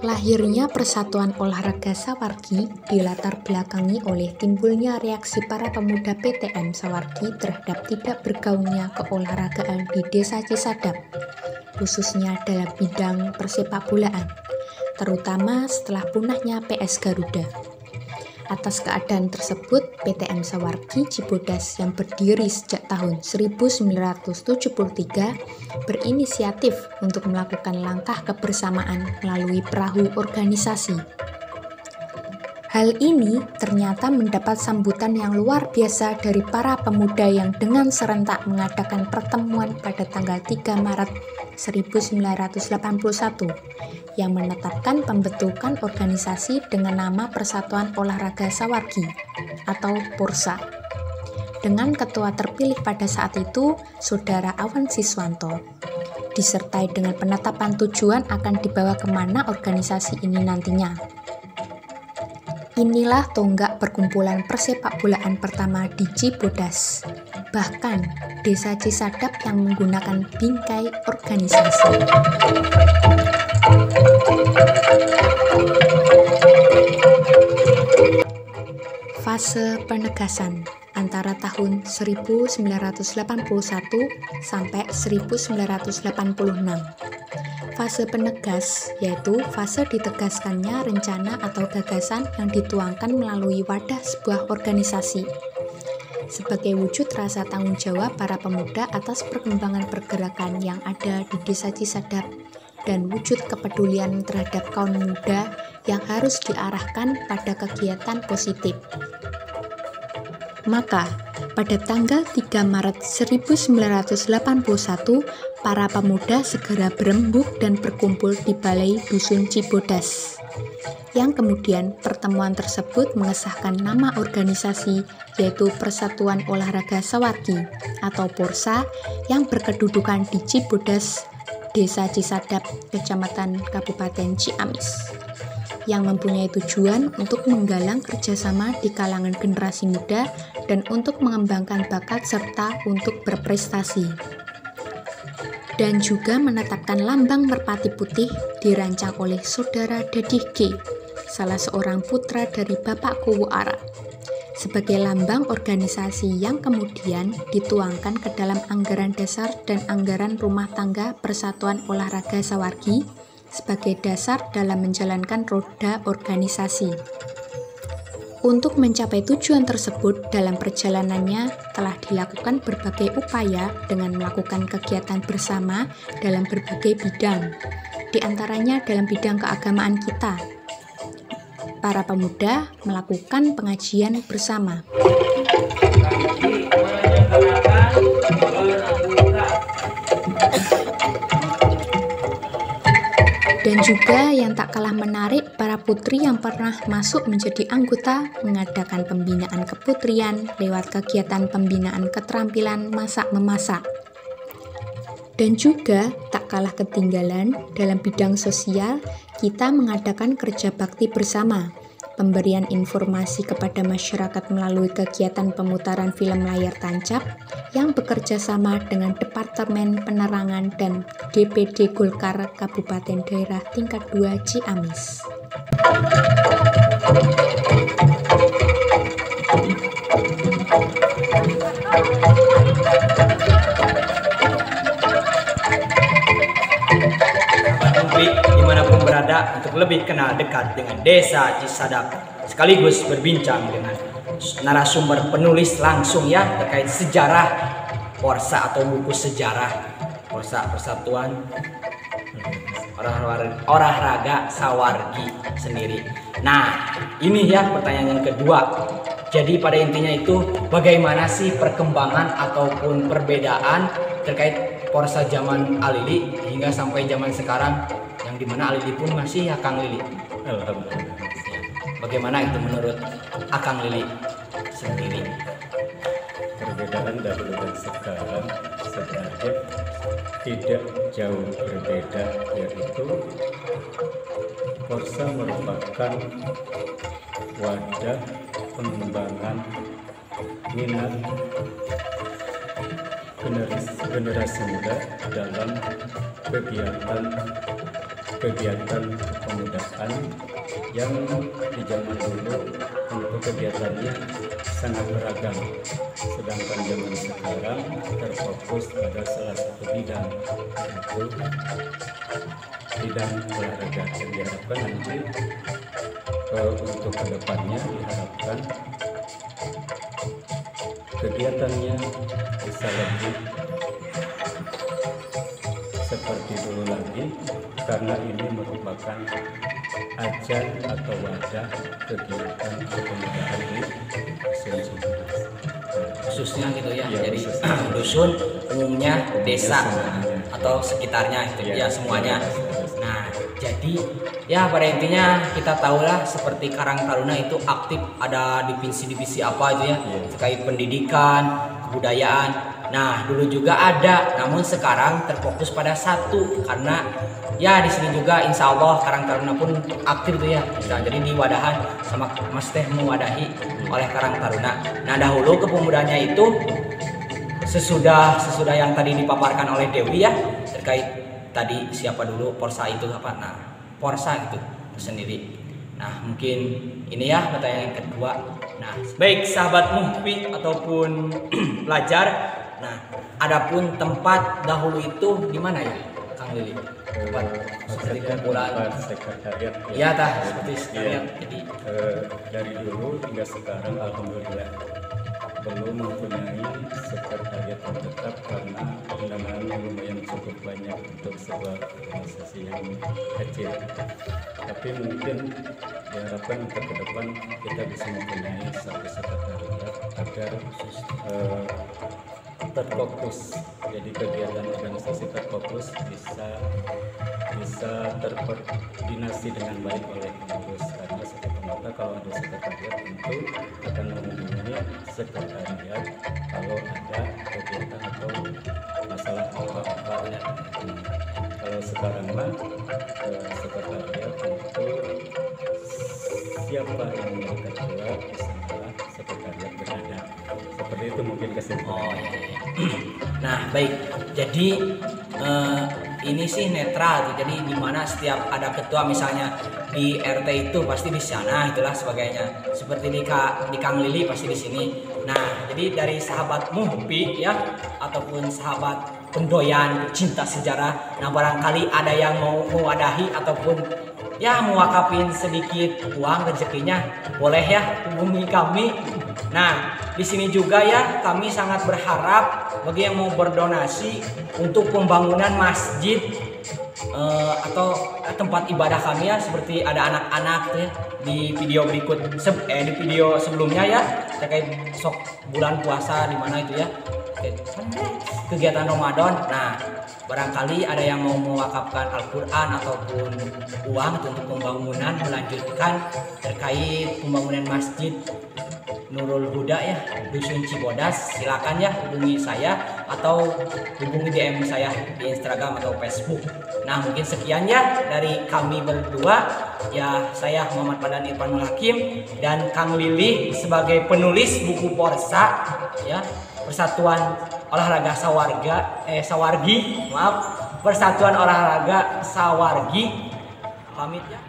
Lahirnya Persatuan Olahraga Sawargi dilatar belakangi oleh timbulnya reaksi para pemuda PTM Sawargi terhadap tidak bergaungnya keolahragaan di Desa Cisadap, khususnya dalam bidang persepakbolaan, terutama setelah punahnya PS Garuda. Atas keadaan tersebut, PTM Sawargi Cibodas yang berdiri sejak tahun 1973 berinisiatif untuk melakukan langkah kebersamaan melalui perahu organisasi. Hal ini ternyata mendapat sambutan yang luar biasa dari para pemuda yang dengan serentak mengadakan pertemuan pada tanggal 3 Maret 1981 yang menetapkan pembentukan organisasi dengan nama Persatuan Olahraga Sawargi atau PORSA. Dengan ketua terpilih pada saat itu, Saudara Awan Siswanto, disertai dengan penetapan tujuan akan dibawa kemana organisasi ini nantinya. Inilah tonggak perkumpulan persepakbolaan pertama di Cibodas. Bahkan, Desa Cisadap yang menggunakan bingkai organisasi. Fase penegasan antara tahun 1981 sampai 1986. Fase penegas yaitu fase ditegaskannya rencana atau gagasan yang dituangkan melalui wadah sebuah organisasi sebagai wujud rasa tanggung jawab para pemuda atas perkembangan pergerakan yang ada di Desa Cisadap dan wujud kepedulian terhadap kaum muda yang harus diarahkan pada kegiatan positif. Maka, pada tanggal 3 Maret 1981, para pemuda segera berembuk dan berkumpul di Balai Dusun Cibodas. Yang kemudian pertemuan tersebut mengesahkan nama organisasi yaitu Persatuan Olahraga Sawargi atau PORSA yang berkedudukan di Cibodas, Desa Cisadap, Kecamatan Kabupaten Ciamis, yang mempunyai tujuan untuk menggalang kerjasama di kalangan generasi muda dan untuk mengembangkan bakat serta untuk berprestasi. Dan juga menetapkan lambang merpati putih dirancang oleh Saudara Dadih G, salah seorang putra dari Bapak Kuwu Ara, sebagai lambang organisasi yang kemudian dituangkan ke dalam anggaran dasar dan anggaran rumah tangga Persatuan Olahraga Sawargi sebagai dasar dalam menjalankan roda organisasi. Untuk mencapai tujuan tersebut, dalam perjalanannya telah dilakukan berbagai upaya dengan melakukan kegiatan bersama dalam berbagai bidang, di antaranya dalam bidang keagamaan kita. Para pemuda melakukan pengajian bersama. Dan juga yang tak kalah menarik, para putri yang pernah masuk menjadi anggota mengadakan pembinaan keputrian lewat kegiatan pembinaan keterampilan masak-memasak. Dan juga tak kalah ketinggalan, dalam bidang sosial, kita mengadakan kerja bakti bersama, pemberian informasi kepada masyarakat melalui kegiatan pemutaran film layar tancap yang bekerja sama dengan Departemen Penerangan dan DPD Golkar Kabupaten Daerah Tingkat 2 Ciamis. Dimanapun berada untuk lebih kenal dekat dengan Desa Cisadap, sekaligus berbincang dengan narasumber penulis langsung ya terkait sejarah PORSA atau buku sejarah PORSA Persatuan Olahraga Sawargi sendiri. Nah, ini ya pertanyaan yang kedua. Jadi pada intinya itu bagaimana sih perkembangan ataupun perbedaan terkait PORSA zaman Alili hingga sampai zaman sekarang, yang dimana Alili pun masih Akang Lili. Alhamdulillah. Bagaimana itu menurut Akang Lili sendiri? Perbedaan dahulu dan sekarang sebenarnya tidak jauh berbeda, yaitu PORSA merupakan wadah pengembangan minat generasi muda dalam kegiatan kegiatan kepemudaan yang di zaman dulu untuk kegiatannya sangat beragam, sedangkan zaman sekarang terfokus pada salah satu bidang, yaitu bidang olahraga. Dan diharapkan nanti untuk kedepannya diharapkan kegiatannya bisa lebih seperti dulu lagi, karena ini merupakan ajang atau wadah kegiatan kepemudaan di dusun Cibodas. Khususnya gitu ya, Ya, jadi khususnya. dusun umumnya desa Semuanya. atau sekitarnya itu ya, Ya, semuanya. ya. Nah, jadi ya pada intinya kita tahulah seperti Karang Taruna itu aktif ada divisi-divisi apa itu ya, Ya. terkait pendidikan, kebudayaan. Nah, dulu juga ada, namun sekarang terfokus pada satu karena ya di sini juga insya Allah Karang Taruna pun aktif tuh ya. Nah, jadi diwadahan sama Mas Teh mewadahi oleh Karang Taruna. Nah, dahulu kepemudanya itu sesudah yang tadi dipaparkan oleh Dewi ya, terkait tadi siapa dulu Porsa itu apa? Nah, Porsa itu sendiri. Nah, mungkin ini ya pertanyaan yang kedua. Nah, baik sahabat Muhfi ataupun pelajar. Nah, adapun tempat dahulu itu di mana ya, Kang Lili? Tempat seperti kumpulan. Sekretariat. Iya tah, seperti sekalian. Iya. Jadi Dari dulu hingga sekarang alhamdulillah belum mempunyai sekretariat yang tetap, karena pendanaannya lumayan cukup banyak untuk sebuah organisasi yang kecil. Tapi mungkin diharapkan untuk ke depan kita bisa mempunyai satu sekretariat agar terfokus, jadi kegiatan organisasi terfokus bisa terkoordinasi dengan baik oleh pengurus, karena setiap anggota kalau ada sekretariat tentu akan menghubungi sekretariat kalau ada kegiatan atau masalah apa-apa. Kalau sekarang mah sekretariat tentu siapa yang menjadi ketua di sana sekretariat berada. Seperti itu mungkin kesimpulan. nah, baik. Jadi ini sih netral tuh. Jadi di mana setiap ada ketua misalnya di RT itu pasti di sana itulah sebagainya. Seperti di Kang Lili pasti di sini. Nah, jadi dari sahabat Muhfi ya ataupun sahabat pendoyan cinta sejarah. Nah, barangkali ada yang mau mewadahi ataupun ya mewakafin sedikit uang rezekinya, boleh ya hubungi kami. Nah, di sini juga ya kami sangat berharap bagi yang mau berdonasi untuk pembangunan masjid atau tempat ibadah kami ya, seperti ada anak-anak ya di video berikut di video sebelumnya ya terkait sok bulan puasa di mana itu ya kegiatan Ramadan. Nah, barangkali ada yang mau mewakafkan Al-Quran ataupun uang untuk pembangunan, melanjutkan terkait pembangunan masjid Nurul Huda ya, dusun Cibodas, silakan ya hubungi saya atau hubungi DM saya di Instagram atau Facebook. Nah, mungkin sekian ya dari kami berdua ya, saya Muhammad Padhan Irfanul Hakim dan Kang Lili sebagai penulis buku Porsa ya, Persatuan Olahraga Sawargi, Persatuan Olahraga Sawargi, pamit ya.